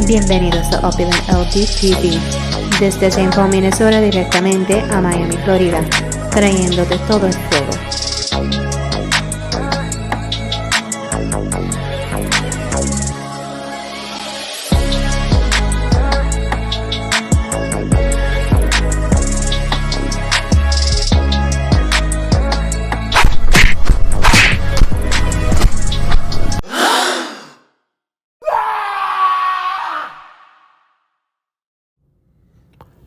Bienvenidos a Opulent LD TV, desde Saint Paul, Minnesota, directamente a Miami, Florida, trayéndote todo el fuego.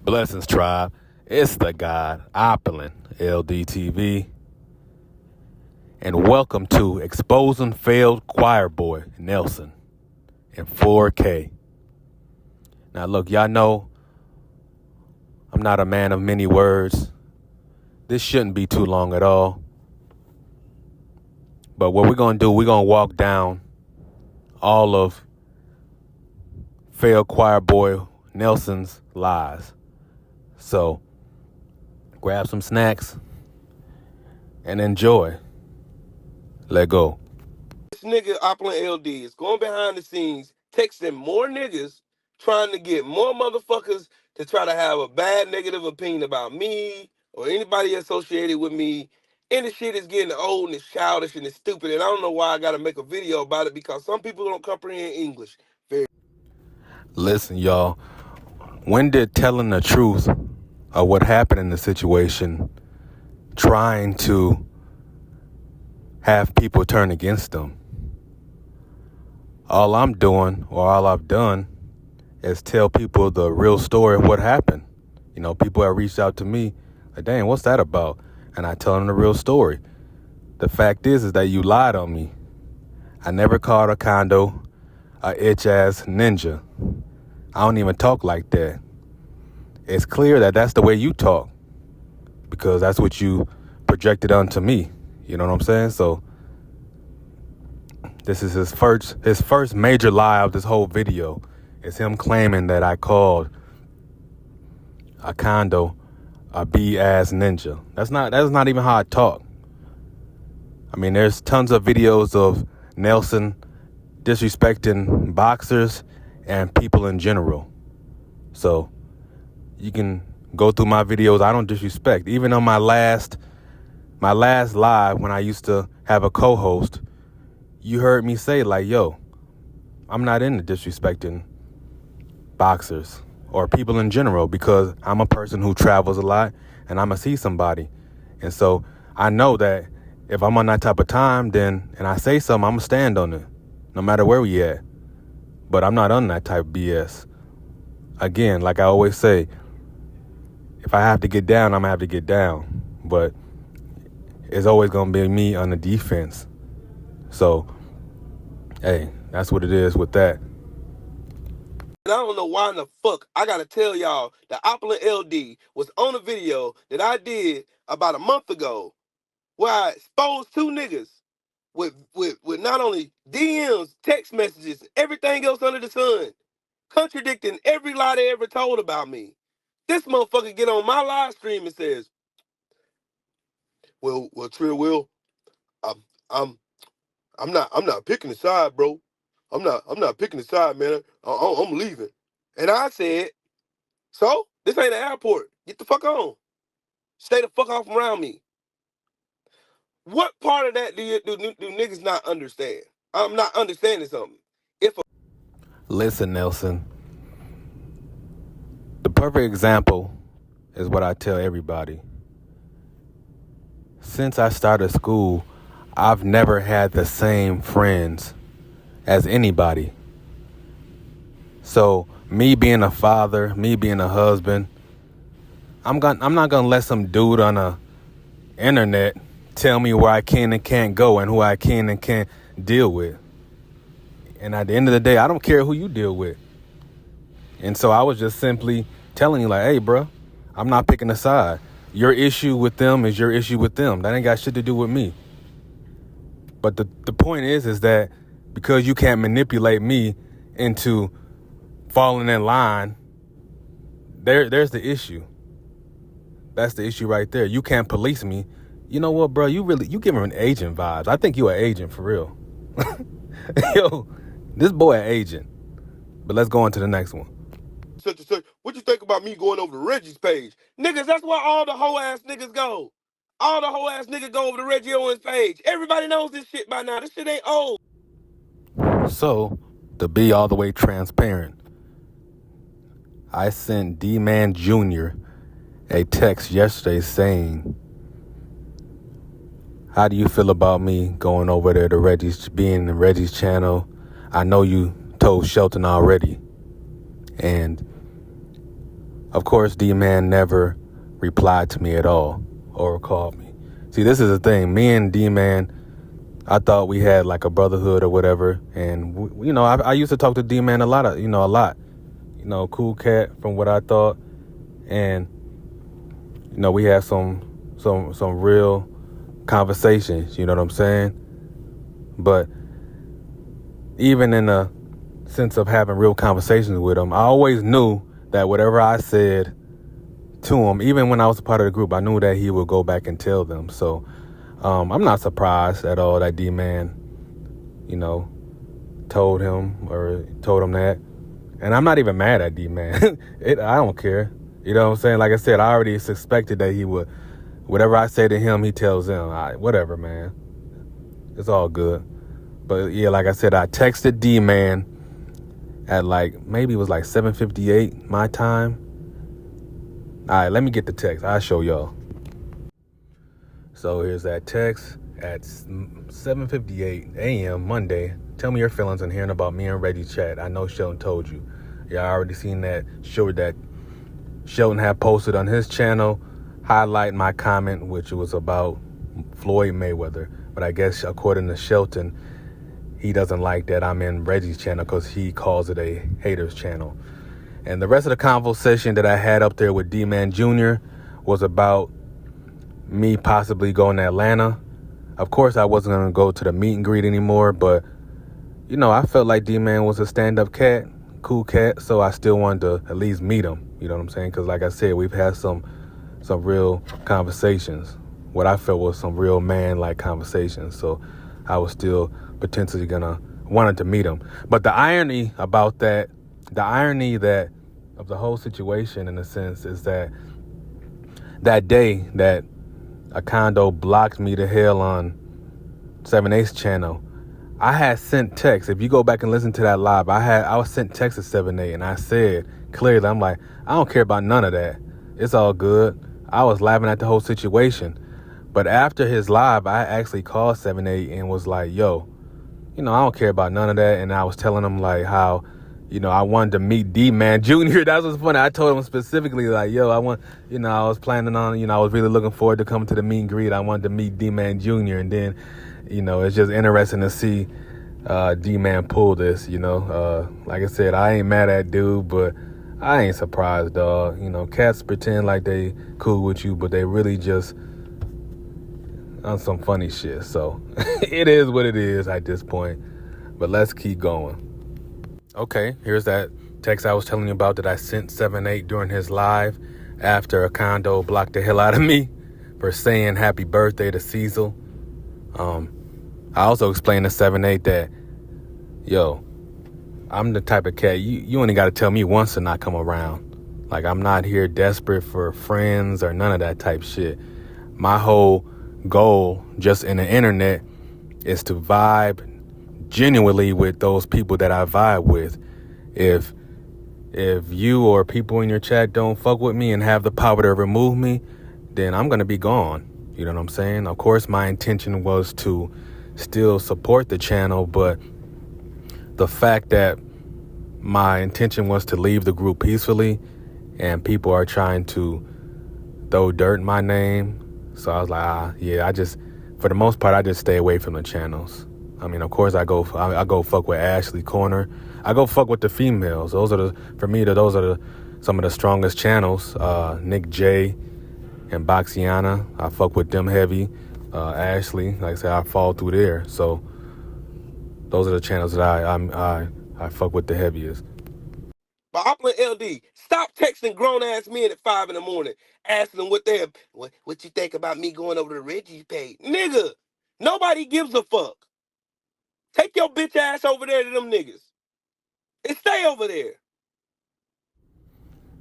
Blessings, tribe. It's the God, Opulent LDTV. And welcome to Exposing Failed Choir Boy Nelson in 4K. Now, look, y'all know I'm not a man of many words. This shouldn't be too long at all. But what we're going to do, we're going to walk down all of Failed Choir Boy Nelson's lies. So, grab some snacks and enjoy. Let go. This nigga Opulent LD is going behind the scenes, texting more niggas, trying to get more motherfuckers to try to have a bad negative opinion about me or anybody associated with me. And the shit is getting old and it's childish and it's stupid. And I don't know why I got to make a video about it because some people don't comprehend English. Listen, y'all. When did telling the truth of what happened in the situation, trying to have people turn against them? All I'm doing, or all I've done, is tell people the real story of what happened. You know, people have reached out to me, like, dang, what's that about? And I tell them the real story. The fact is that you lied on me. I never called a condo a itch-ass ninja. I don't even talk like that. It's clear that that's the way you talk because that's what you projected onto me. You know what I'm saying? So this is his first major lie of this whole video. Is him claiming that I called a condo a B-ass ninja. That's not even how I talk. I mean, there's tons of videos of Nelson disrespecting boxers and people in general. So you can go through my videos. I don't disrespect. Even on my last live, when I used to have a co-host, you heard me say, like, yo, I'm not into disrespecting boxers or people in general because I'm a person who travels a lot and I'm going to see somebody. And so I know that if I'm on that type of time, then, and I say something, I'm going to stand on it, no matter where we at. But I'm not on that type of BS. Again, like I always say, if I have to get down, I'm going to have to get down. But it's always going to be me on the defense. So, hey, that's what it is with that. And I don't know why in the fuck I got to tell y'all that Opulent LD was on a video that I did about a month ago where I exposed two niggas with not only DMs, text messages, everything else under the sun, contradicting every lie they ever told about me. This motherfucker get on my live stream and says, "Well, Trill, Will, I'm not picking a side, bro. I'm not picking a side, man. I'm leaving." And I said, "So this ain't an airport. Get the fuck on. Stay the fuck off around me." What part of that do niggas not understand? I'm not understanding something. Listen, Nelson. The perfect example is what I tell everybody. Since I started school, I've never had the same friends as anybody. So me being a father, me being a husband, I'm not gonna let some dude on the internet tell me where I can and can't go and who I can and can't deal with. And at the end of the day, I don't care who you deal with. And so I was just simply telling you, like, hey, bro, I'm not picking a side. Your issue with them is your issue with them. That ain't got shit to do with me. But the point is that because you can't manipulate me into falling in line, there's the issue. That's the issue right there. You can't police me. You know what, bro? You give him an agent vibes. I think you an agent for real. Yo, this boy an agent. But let's go on to the next one. Such and such. What you think about me going over to Reggie's page? Niggas, that's where all the hoe ass niggas go. All the hoe ass niggas go over to Reggie Owens' page. Everybody knows this shit by now. This shit ain't old. So, to be all the way transparent, I sent D-Man Jr. a text yesterday saying, how do you feel about me going over there to Reggie's, being in Reggie's channel? I know you told Shelton already. And, of course, D-Man never replied to me at all or called me. See, this is the thing. Me and D-Man, I thought we had like a brotherhood or whatever. And, I used to talk to D-Man a lot. Cool cat from what I thought. And, we had some real conversations, you know what I'm saying? But even in the sense of having real conversations with him, I always knew that whatever I said to him, even when I was a part of the group, I knew that he would go back and tell them. So I'm not surprised at all that D-Man, told him that. And I'm not even mad at D-Man. I don't care. You know what I'm saying? Like I said, I already suspected that he would. Whatever I say to him, he tells them. Whatever, man. It's all good. But yeah, like I said, I texted D-Man at maybe it was 7:58 my time. All right, let me get the text. I'll show y'all. So here's that text at 7:58 a.m. Monday. Tell me your feelings on hearing about me and Reggie chat. I know Shelton told you. Yeah, I already seen that. Showed that Shelton had posted on his channel, highlighting my comment, which was about Floyd Mayweather. But I guess according to Shelton, he doesn't like that I'm in Reggie's channel because he calls it a haters channel. And the rest of the conversation that I had up there with D-Man Jr. was about me possibly going to Atlanta. Of course, I wasn't going to go to the meet and greet anymore, but, I felt like D-Man was a stand-up cat, cool cat, so I still wanted to at least meet him. You know what I'm saying? Because like I said, we've had some real conversations. What I felt was some real man-like conversations. So I was still potentially wanted to meet him. But the irony about that, of the whole situation in a sense is that day that Acondo blocked me to hell on 7/8's channel, I had sent text. If you go back and listen to that live, I was sent text at 7/8 and I said clearly, I'm like, I don't care about none of that. It's all good. I was laughing at the whole situation. But after his live, I actually called 7/8 and was like, yo, I don't care about none of that. And I was telling him how, I wanted to meet D-Man Jr. That was funny. I told him specifically yo, I was planning on, I was really looking forward to coming to the meet and greet. I wanted to meet D-Man Jr. And then, it's just interesting to see D-Man pull this, like I said, I ain't mad at dude, but I ain't surprised, dog. Cats pretend like they cool with you, but they really just on some funny shit. So it is what it is at this point. But let's keep going. Okay, here's that text I was telling you about that I sent 7/8 during his live after Acondo blocked the hell out of me for saying happy birthday to Cecil. I also explained to 7/8 that, yo, I'm the type of cat, you only got to tell me once to not come around. I'm not here desperate for friends or none of that type shit. My whole goal just in the internet is to vibe genuinely with those people that I vibe with. If you or people in your chat don't fuck with me and have the power to remove me, then I'm going to be gone. You know what I'm saying? Of course, my intention was to still support the channel, but the fact that my intention was to leave the group peacefully and people are trying to throw dirt in my name. So I was like, for the most part, I just stay away from the channels. I mean, of course, I go fuck with Ashley Corner. I go fuck with the females. Those are some of the strongest channels. Nick J and Boxiana, I fuck with them heavy. Ashley, like I said, I fall through there. So those are the channels that I fuck with the heaviest. But Upland LD, stop texting grown ass men at 5 in the morning, asking them what you think about me going over to Reggie's page. Nigga, nobody gives a fuck. Take your bitch ass over there to them niggas. and stay over there.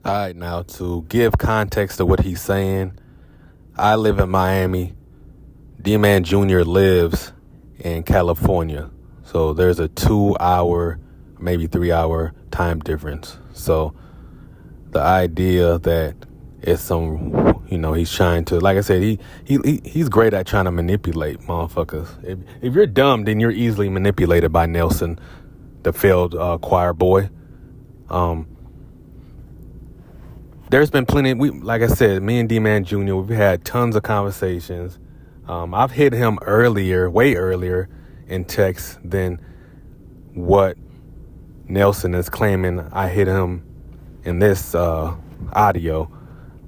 All right, now to give context to what he's saying, I live in Miami. D-Man Jr. lives in California. So there's a 2-hour, maybe 3-hour time difference. So the idea that it's some, he's trying to, like I said, he's great at trying to manipulate motherfuckers. If you're dumb, then you're easily manipulated by Nelson, the failed choir boy. There's been plenty. Like I said, me and D-Man Jr., we've had tons of conversations. I've hit him way earlier in text than what Nelson is claiming I hit him in this audio.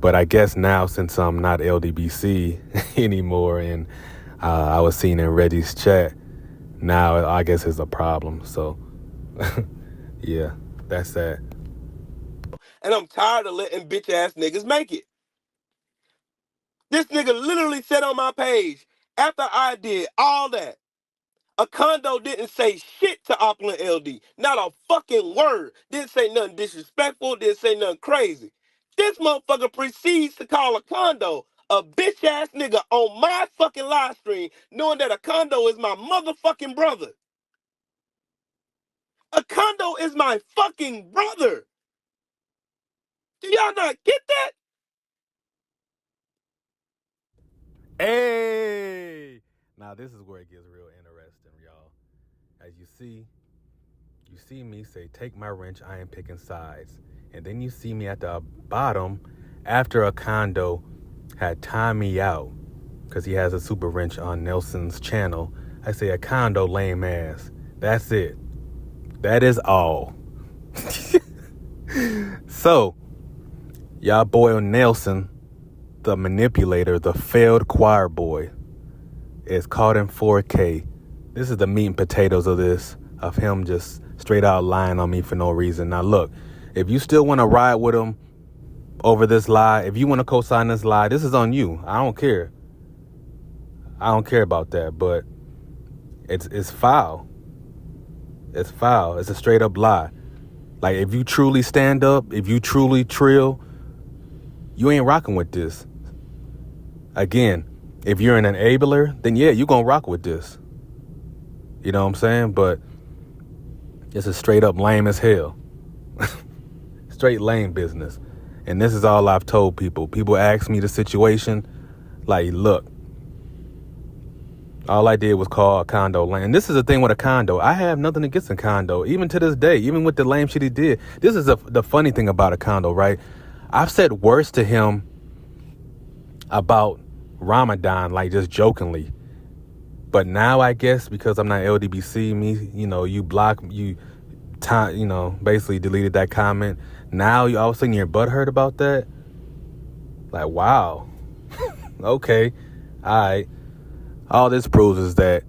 But I guess now, since I'm not LDBC anymore and I was seen in Reggie's chat, now I guess it's a problem. So, yeah, that's that. And I'm tired of letting bitch ass niggas make it. This nigga literally said on my page, after I did all that, a condo didn't say shit to Opulent LD. Not a fucking word. Didn't say nothing disrespectful. Didn't say nothing crazy. This motherfucker proceeds to call a condo a bitch ass nigga on my fucking live stream, knowing that a condo is my motherfucking brother. A condo is my fucking brother. Do y'all not get that? Hey! Now this is where it gets real interesting, y'all. As you see me say, take my wrench, I ain't picking sides. And then you see me at the bottom after a condo had timed me out because he has a super wrench on Nelson's channel. I say a condo lame ass. That's it. That is all. So, y'all boy Nelson, the manipulator, the failed choir boy, is caught in 4K. This is the meat and potatoes of this, of him just straight out lying on me for no reason. Now look, if you still want to ride with him over this lie, if you want to co-sign this lie, this is on you. I don't care. I don't care about that, but it's foul. It's foul. It's a straight up lie. Like, if you truly stand up, if you truly trill, you ain't rocking with this. Again, if you're an enabler, then yeah, you gonna rock with this. You know what I'm saying? But it's a straight up lame as hell. Straight lame business. And this is all I've told people. People ask me the situation. Like, look, all I did was call a condo lame. And this is the thing with a condo. I have nothing against a condo. Even to this day, even with the lame shit he did. This is the funny thing about a condo, right? I've said worse to him about Ramadan, like just jokingly. But now I guess because I'm not LDBC, basically deleted that comment. Now you all of a sudden you're butthurt about that. Like, wow. Okay. All right. All this proves is that,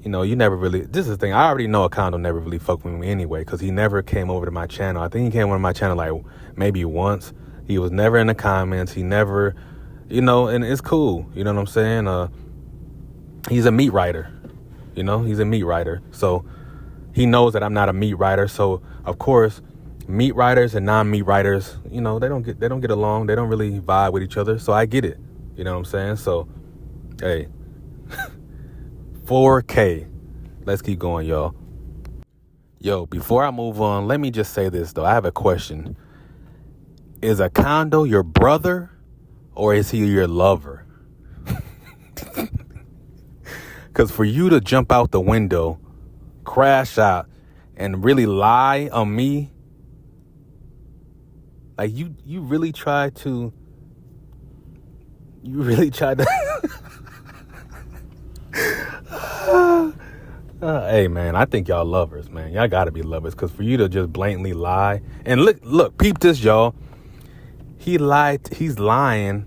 you never really, this is the thing. I already know a condo never really fucked with me anyway, because he never came over to my channel. I think he came over to my channel like maybe once. He was never in the comments. He never, and it's cool. You know what I'm saying? He's a meat writer. He's a meat writer. So he knows that I'm not a meat writer. So of course, meat writers and non-meat writers, they don't get along. They don't really vibe with each other. So I get it. You know what I'm saying? So, hey, 4K. Let's keep going, y'all. Yo, before I move on, let me just say this, though. I have a question. Is a condo your brother or is he your lover? Because for you to jump out the window, crash out, and really lie on me, like you really tried to. Hey, man, I think y'all lovers, man. Y'all got to be lovers, because for you to just blatantly lie. And look, peep this, y'all. He's lying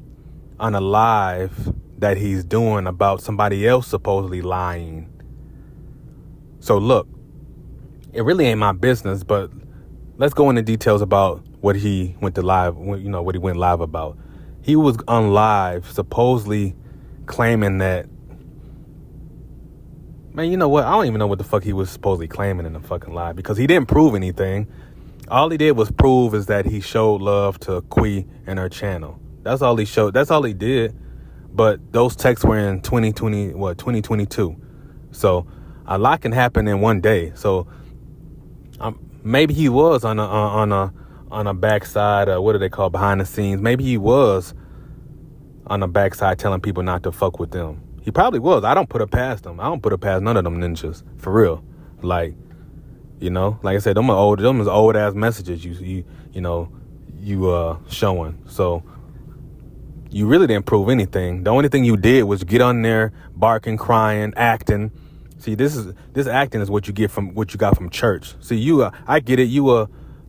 on a live that he's doing about somebody else supposedly lying. So look, it really ain't my business, but let's go into details about what he went live about. He was on live supposedly claiming that Man, you know what? I don't even know what the fuck he was supposedly claiming in the fucking lie, because he didn't prove anything. All he did was prove is that he showed love to Qui and her channel. That's all he showed. That's all he did. But those texts were in 2022. So a lot can happen in one day. So maybe he was on a backside. What do they call behind the scenes? Maybe he was on the backside telling people not to fuck with them. He probably was. I don't put it past him. I don't put it past none of them ninjas, for real. Like, you know, like I said, them is old ass messages you showing. So you really didn't prove anything. The only thing you did was get on there barking, crying, acting. See, this acting is what you got from church. See, I get it.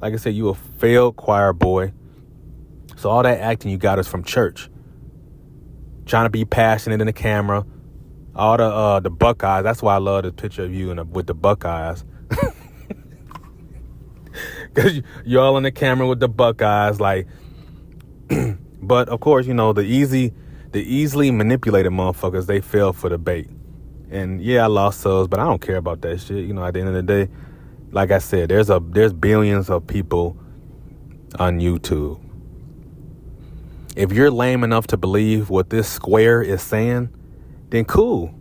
Like I said, you a failed choir boy. So all that acting you got is from church. Trying to be passionate in the camera. All the Buckeyes. That's why I love the picture of you with the Buckeyes. Because you're all in the camera with the Buckeyes, like. But of course, you know, the easily manipulated motherfuckers, they fell for the bait. And yeah, I lost subs, but I don't care about that shit. You know, at the end of the day, like I said, there's billions of people on YouTube. If you're lame enough to believe what this square is saying, then cool.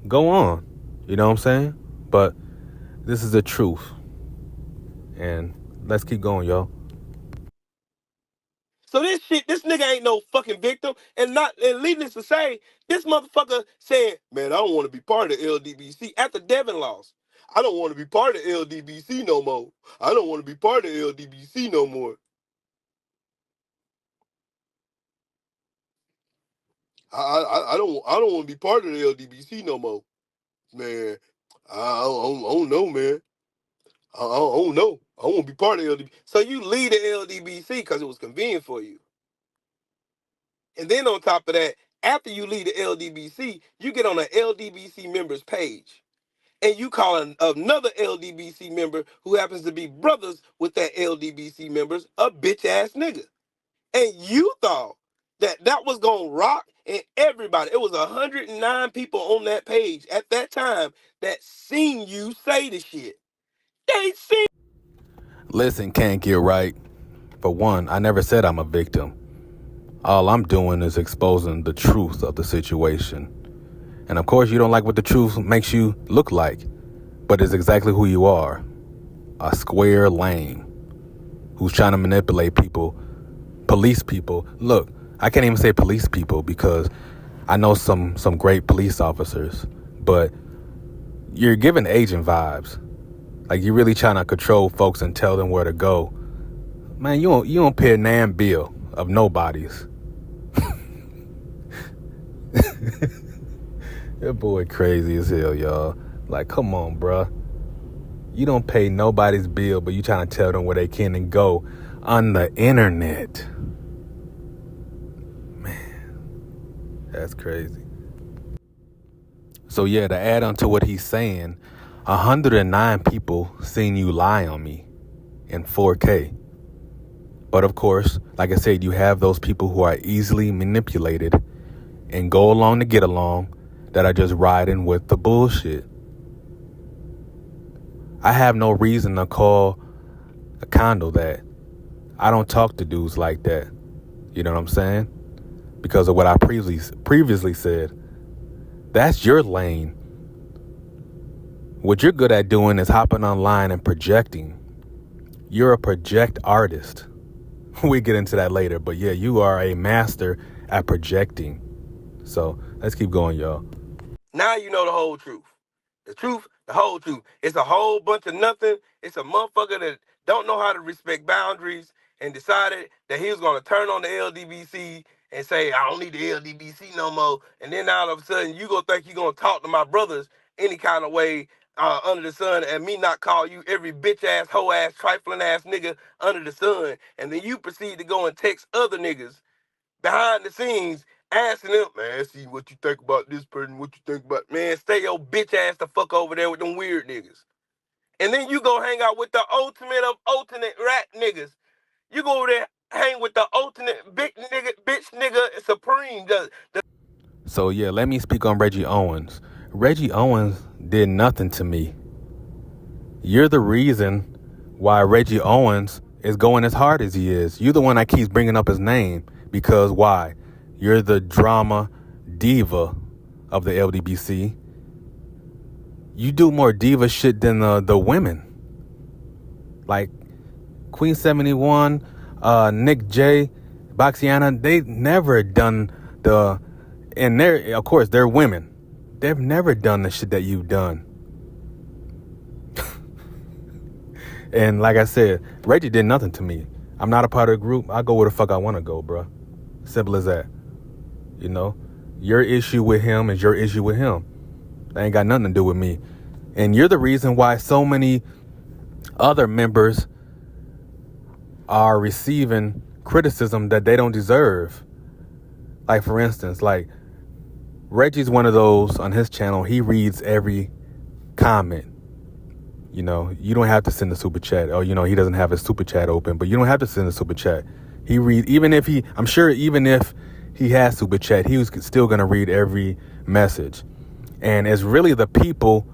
Go on. You know what I'm saying? But this is the truth. And let's keep going, y'all. So this nigga ain't no fucking victim. And needless to say, this motherfucker said, man, I don't want to be part of the LDBC after Devin lost. I don't want to be part of the LDBC no more. I don't want to be part of the LDBC no more. I don't want to be part of the LDBC no more. Man, I don't know, man. I don't know. I won't be part of the LDBC. So you leave the LDBC because it was convenient for you. And then on top of that, after you leave the LDBC, you get on an LDBC members page. And you call another LDBC member who happens to be brothers with that LDBC members a bitch ass nigga. And you thought that was going to rock, and everybody, it was 109 people on that page at that time that seen you say the shit. They seen. Listen, can't get right. For one, I never said I'm a victim. All I'm doing is exposing the truth of the situation. And of course, you don't like what the truth makes you look like, but it's exactly who you are. A square lame who's trying to manipulate people, police people. Look, I can't even say police people because I know some great police officers, but you're giving agent vibes. Like you're really trying to control folks and tell them where to go. Man, you don't pay a damn bill of nobody's. That boy crazy as hell, y'all. Like, come on, bruh. You don't pay nobody's bill, but you trying to tell them where they can and go on the internet. Man, that's crazy. So yeah, to add on to what he's saying, 109 people seen you lie on me in 4K. But of course, like I said, you have those people who are easily manipulated and go along to get along, that are just riding with the bullshit. I have no reason to call a condo that. I don't talk to dudes like that. You know what I'm saying? Because of what I previously said. That's your lane. What you're good at doing is hopping online and projecting. You're a project artist. We get into that later, but yeah, you are a master at projecting. So let's keep going, y'all. Now you know the whole truth. The truth, the whole truth. It's a whole bunch of nothing. It's a motherfucker that don't know how to respect boundaries and decided that he was going to turn on the LDBC and say, I don't need the LDBC no more. And then all of a sudden, you going to think you're going to talk to my brothers any kind of way under the sun and me not call you every bitch-ass, hoe-ass, trifling-ass nigga under the sun. And then you proceed to go and text other niggas behind the scenes asking them, man, see what you think about this person, what you think about, man, stay your bitch ass the fuck over there with them weird niggas. And then you go hang out with the ultimate of ultimate rat niggas. You go over there, hang with the ultimate big nigga, bitch nigga supreme. So yeah, let me speak on Reggie Owens. Reggie Owens did nothing to me. You're the reason why Reggie Owens is going as hard as he is. You're the one that keeps bringing up his name because why? You're the drama diva of the LDBC. You do more diva shit than the women. Like Queen 71, Nick J, Boxiana, they've never done and they're, of course, they're women. They've never done the shit that you've done. And like I said, Reggie did nothing to me. I'm not a part of the group. I go where the fuck I want to go, bro. Simple as that. You know, your issue with him is your issue with him. That ain't got nothing to do with me. And you're the reason why so many other members are receiving criticism that they don't deserve. Like, for instance, like Reggie's one of those on his channel. He reads every comment. You know, you don't have to send a super chat. Or, you know, he doesn't have his super chat open, but you don't have to send a super chat. He reads, I'm sure even if he has super chat, he was still going to read every message. And it's really the people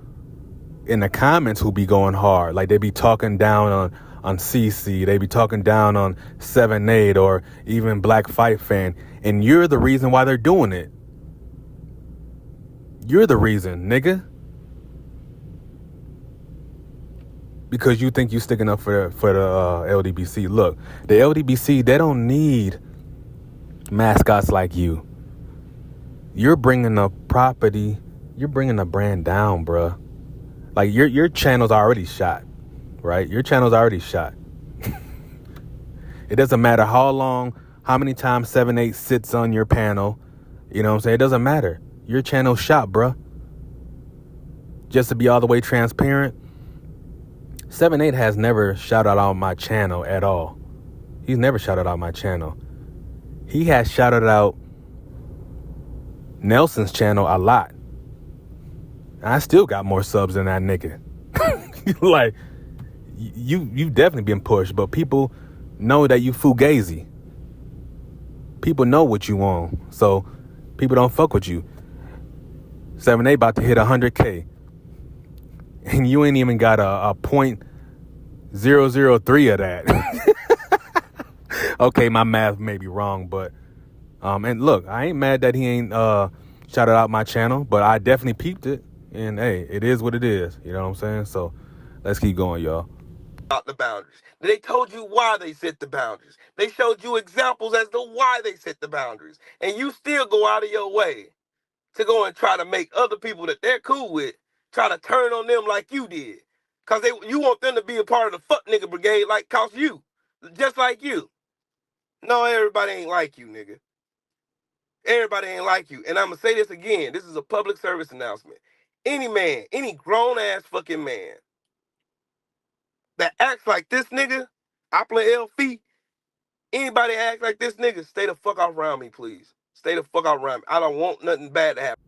in the comments who be going hard. Like, they be talking down on CC. They be talking down on 7-8 or even Black Fight Fan. And you're the reason why they're doing it. You're the reason, nigga. Because you think you sticking up for the LDBC. Look, the LDBC, they don't need mascots like you. You're bringing the property, you're bringing the brand down, bruh. Like, your channel's already shot, right? Your channel's already shot. It doesn't matter how many times 7-8 sits on your panel. You know what I'm saying? It doesn't matter. Your channel's shot, bruh. Just to be all the way transparent, 7-8 has never shouted out my channel at all. He's never shouted out my channel. He has shouted out Nelson's channel a lot. And I still got more subs than that nigga. Like, you've definitely been pushed, but people know that you fugazi. People know what you want, so people don't fuck with you. 7-8 about to hit 100K. And you ain't even got a .003 of that. Okay, my math may be wrong, but and look, I ain't mad that he ain't shouted out my channel, but I definitely peeped it. And hey, it is what it is. You know what I'm saying? So let's keep going, y'all. About the boundaries. They told you why they set the boundaries. They showed you examples as to why they set the boundaries. And you still go out of your way to go and try to make other people that they're cool with try to turn on them like you did. Because you want them to be a part of the fuck nigga brigade like cost you. Just like you. No, everybody ain't like you, nigga. Everybody ain't like you. And I'm going to say this again. This is a public service announcement. Any man, any grown-ass fucking man that acts like this nigga, Opla LF, anybody act like this nigga, stay the fuck off around me, please. Stay the fuck off around me. I don't want nothing bad to happen.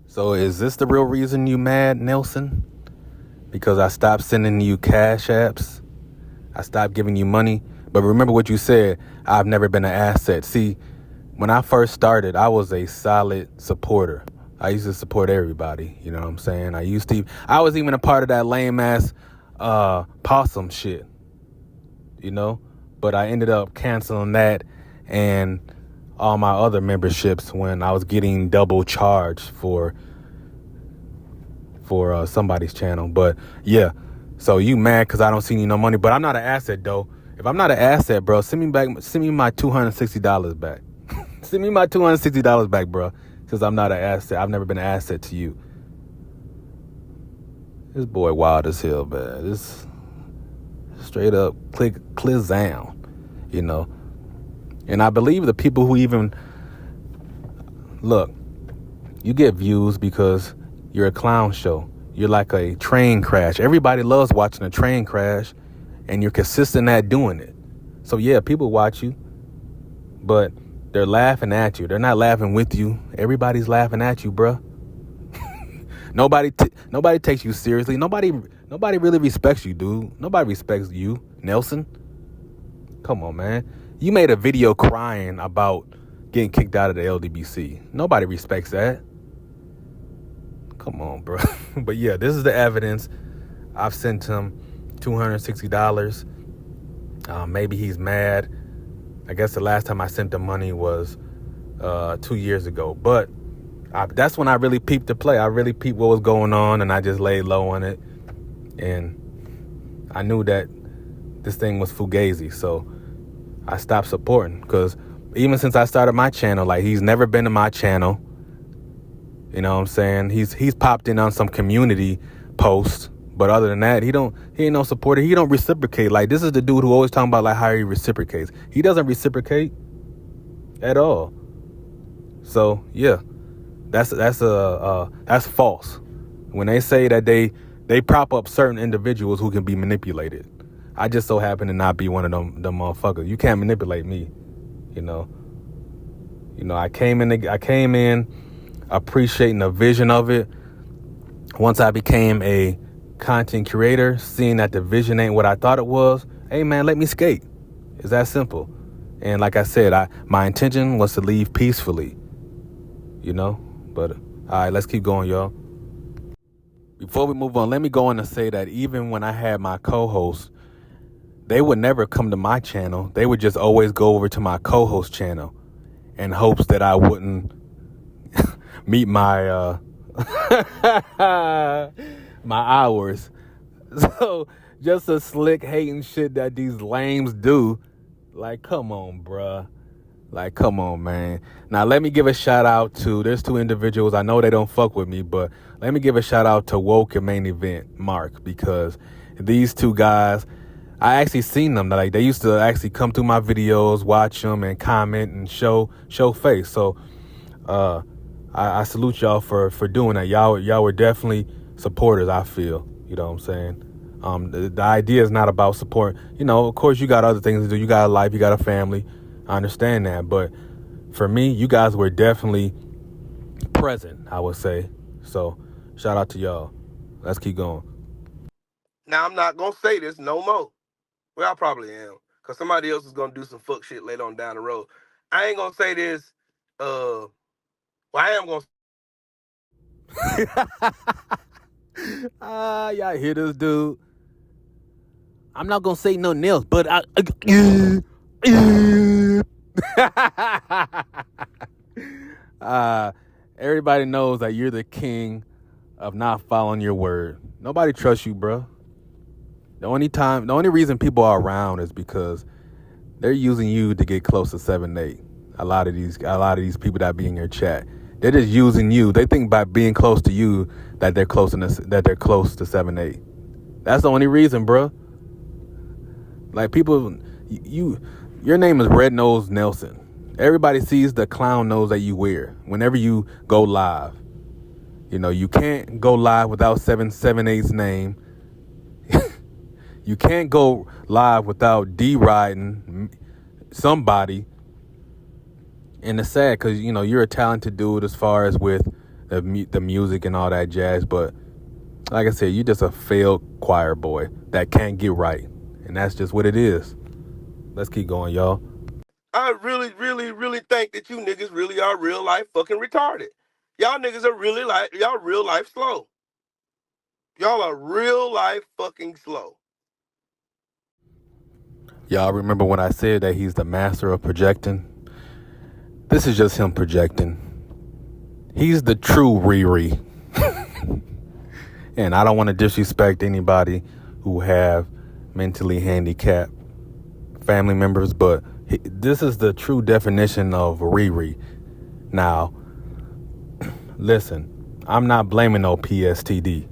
So is this the real reason you mad, Nelson? Because I stopped sending you cash apps? I stopped giving you money? But remember what you said, I've never been an asset. See, when I first started, I was a solid supporter. I used to support everybody, you know what I'm saying? I was even a part of that lame ass possum shit, you know? But I ended up canceling that and all my other memberships when I was getting double charged for somebody's channel. But yeah, so you mad because I don't see no money, but I'm not an asset though. If I'm not an asset, bro, send me my $260 back. Send me my $260 back, bro, because I'm not an asset. I've never been an asset to you. This boy wild as hell, man. This straight up click down, you know. And I believe the people who even look, you get views because you're a clown show. You're like a train crash. Everybody loves watching a train crash, and you're consistent at doing it. So yeah, people watch you, but they're laughing at you. They're not laughing with you. Everybody's laughing at you, bruh. Nobody takes you seriously. Nobody really respects you, dude. Nobody respects you, Nelson. Come on, man. You made a video crying about getting kicked out of the LDBC. Nobody respects that. Come on, bro. But yeah, this is the evidence. I've sent him $260. Maybe he's mad. I guess the last time I sent him money was 2 years ago. But that's when I really peeped the play. I really peeped what was going on, and I just laid low on it. And I knew that this thing was fugazi, so I stopped supporting. Because even since I started my channel, like, he's never been to my channel. You know what I'm saying? He's popped in on some community posts, but other than that, he ain't no supporter. He don't reciprocate. Like, this is the dude who always talking about like how he reciprocates. He doesn't reciprocate at all. So yeah, that's false. When they say that they prop up certain individuals who can be manipulated, I just so happen to not be one of them motherfuckers. You can't manipulate me, you know. I came in appreciating the vision of it. Once I became a content creator, seeing that the vision ain't what I thought it was, hey man, let me skate. It's that simple. And like I said, my intention was to leave peacefully, but all right, let's keep going, y'all. Before we move on, let me go on and say that even when I had my co-hosts, they would never come to my channel. They would just always go over to my co-host channel in hopes that I wouldn't meet my my hours. So just a slick hating shit that these lames do. Like, come on, bruh. Like, come on, man. Now, let me give a shout out to, there's two individuals. I know they don't fuck with me, but let me give a shout out to Woke and Main Event Mark, because these two guys, I actually seen them. Like, they used to actually come through my videos, watch them, and comment and show face. So, I salute y'all for doing that. Y'all were definitely supporters, I feel. You know what I'm saying? The idea is not about support. Of course, you got other things to do. You got a life, you got a family. I understand that. But for me, you guys were definitely present, I would say. So, shout out to y'all. Let's keep going. Now, I'm not going to say this no more. Well, I probably am. Because somebody else is going to do some fuck shit later on down the road. I ain't going to say this. Well, I am going to... y'all hear this dude? I'm not going to say nothing else, but everybody knows that you're the king of not following your word. Nobody trusts you, bro. The only reason people are around is because they're using you to get close to 7-8. A lot of these people that be in your chat, they're just using you. They think by being close to you that they're close to 7-8. That's the only reason, bro. Like, people, your name is Red Nose Nelson. Everybody sees the clown nose that you wear whenever you go live. You can't go live without 778's name. You can't go live without D-riding somebody. And it's sad because, you're a talented dude as far as with the music and all that jazz. But like I said, you're just a failed choir boy that can't get right. And that's just what it is. Let's keep going, y'all. I really, really, really think that you niggas really are real life fucking retarded. Y'all niggas are really y'all real life slow. Y'all are real life fucking slow. Y'all remember when I said that he's the master of projecting? This is just him projecting. He's the true Riri. And I don't want to disrespect anybody who have mentally handicapped family members, but this is the true definition of Riri. Now, listen, I'm not blaming no PSTD.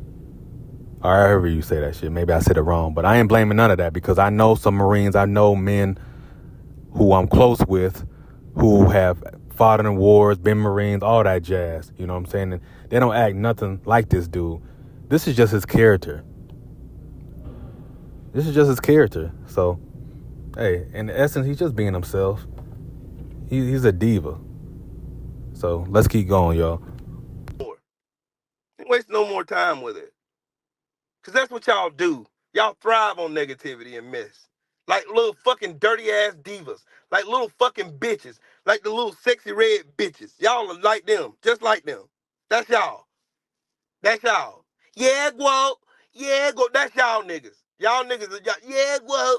Or however you say that shit. Maybe I said it wrong, but I ain't blaming none of that, because I know some Marines, I know men who I'm close with who have fought in wars, been Marines, all that jazz. You know what I'm saying? And they don't act nothing like this dude. This is just his character. So, hey, in essence, he's just being himself. He's a diva. So, let's keep going, y'all. Ain't waste no more time with it. Because that's what y'all do. Y'all thrive on negativity and mess. Like little fucking dirty ass divas. Like little fucking bitches. Like the little sexy red bitches. Y'all are like them. Just like them. That's y'all. That's y'all. Yeah, whoa. Yeah, go. That's y'all niggas. Y'all niggas are yeah, whoa.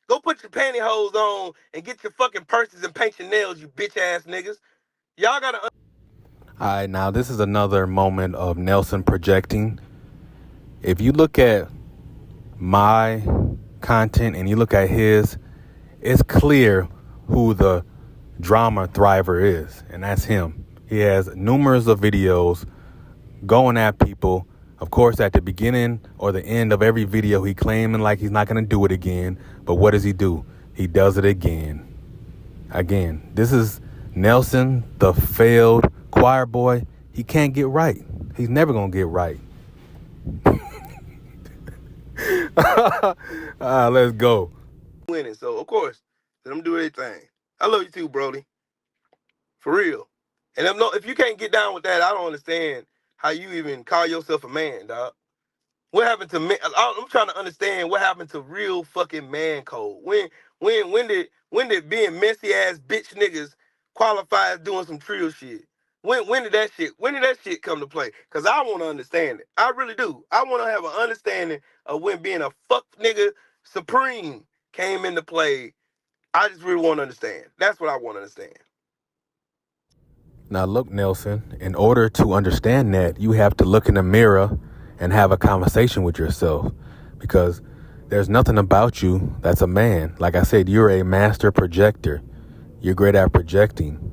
Go put your pantyhose on and get your fucking purses and paint your nails, you bitch ass niggas. Y'all gotta. All right, now this is another moment of Nelson projecting. If you look at my content and you look at his, it's clear who the drama thriver is, and that's him. He has numerous of videos going at people. Of course, at the beginning or the end of every video, he claiming like he's not going to do it again. But what does he do? He does it again. Again, this is Nelson, the failed choir boy. He can't get right. He's never going to get right. Let's go. Winning, so of course, let them do anything. I love you too, Brody. For real. And if you can't get down with that, I don't understand how you even call yourself a man, dog. What happened to men? I'm trying to understand what happened to real fucking man code. When did being messy ass bitch niggas qualify as doing some trill shit? When did that shit come to play? Cause I want to understand it. I really do. I want to have an understanding of when being a fuck nigga supreme came into play. I just really want to understand. That's what I want to understand. Now look, Nelson, in order to understand that, you have to look in the mirror and have a conversation with yourself, because there's nothing about you that's a man. Like I said, you're a master projector. You're great at projecting.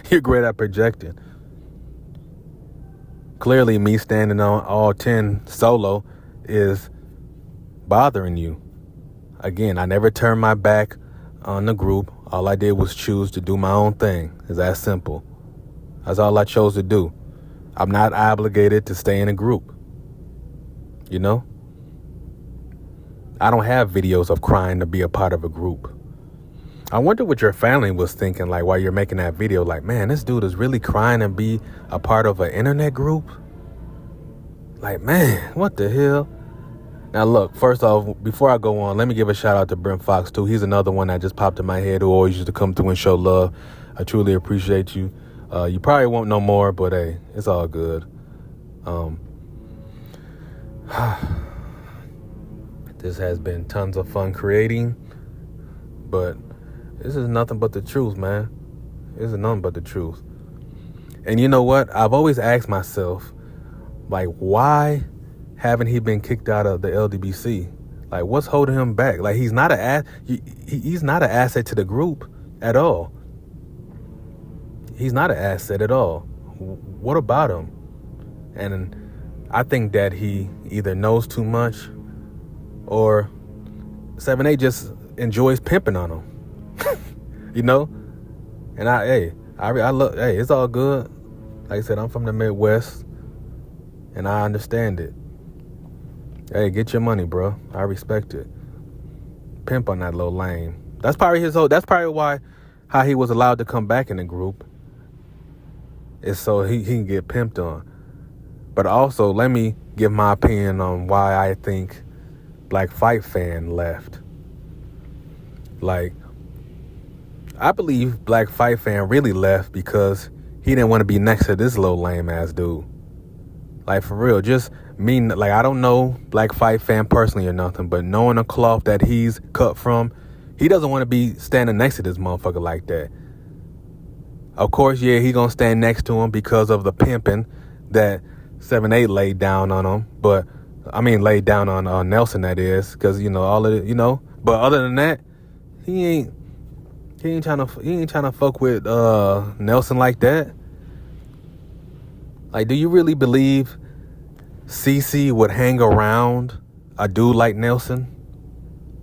You're great at projecting. Clearly, me standing on all 10 solo is bothering you. Again, I never turned my back on the group. All I did was choose to do my own thing. It's that simple. That's all I chose to do. I'm not obligated to stay in a group. You know? I don't have videos of crying to be a part of a group. I wonder what your family was thinking, like, while you're making that video. Like, man, this dude is really crying to be a part of an internet group? Like, man, what the hell? Now, look, first off, before I go on, let me give a shout out to Brent Fox, too. He's another one that just popped in my head who always used to come through and show love. I truly appreciate you. You probably won't know more, but hey, it's all good. This has been tons of fun creating, but this is nothing but the truth, man. This is nothing but the truth. And you know what? I've always asked myself, like, why haven't he been kicked out of the LDBC? Like, what's holding him back? Like, he's not he's not an asset to the group at all. He's not an asset at all. What about him? And I think that he either knows too much or 7A just enjoys pimping on him. You know? And I look, hey, it's all good. Like I said, I'm from the Midwest and I understand it. Hey, get your money, bro. I respect it. Pimp on that little lane. That's probably why how he was allowed to come back in the group. Is so he can get pimped on. But also, let me give my opinion on why I think Black Fight Fan left. Like, I believe Black Fight Fan really left because he didn't want to be next to this little lame ass dude. Like, for real, just mean, like, I don't know Black Fight Fan personally or nothing, but knowing the cloth that he's cut from, he doesn't want to be standing next to this motherfucker like that. Of course, yeah, he gonna stand next to him because of the pimping that 7A laid down on him. But I mean, laid down on Nelson, that is, because you know all of it, you know. But other than that, he ain't trying to fuck with Nelson like that. Like, do you really believe CC would hang around a dude like Nelson?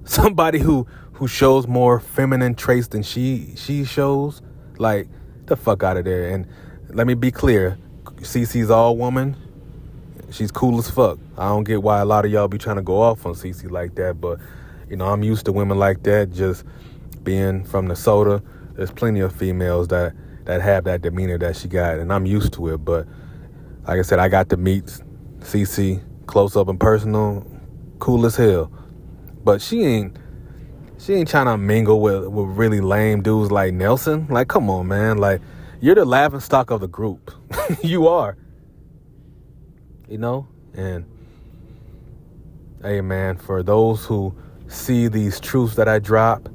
Somebody who shows more feminine traits than she shows? Like, the fuck out of there. And let me be clear, CC's all woman. She's cool as fuck. I don't get why a lot of y'all be trying to go off on CC like that, but you know, I'm used to women like that. Just being from Minnesota, there's plenty of females that have that demeanor that she got, and I'm used to it. But like I said, I got to meet CC close up and personal, cool as hell. But she ain't trying to mingle with really lame dudes like Nelson. Like, come on, man. Like, you're the laughing stock of the group. You are. you know? And hey, man, for those who see these truths that I drop,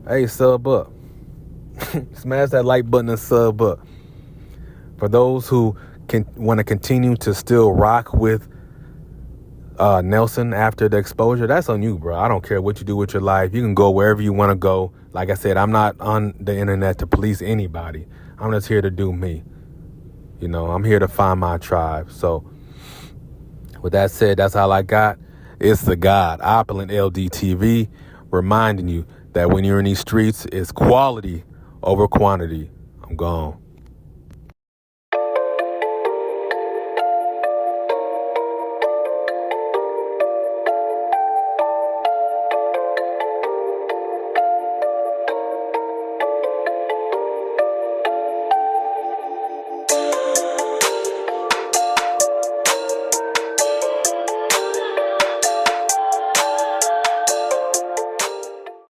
hey, sub up. Smash that like button and sub up. For those who can want to continue to still rock with Nelson after the exposure, that's on you, bro. I don't care what you do with your life. You can go wherever you want to go. Like I said, I'm not on the internet to police anybody. I'm just here to do me. You know, I'm here to find my tribe. So with that said, that's all I got. It's the God, Opulent LDTV, reminding you that when you're in these streets, it's quality over quantity. I'm gone.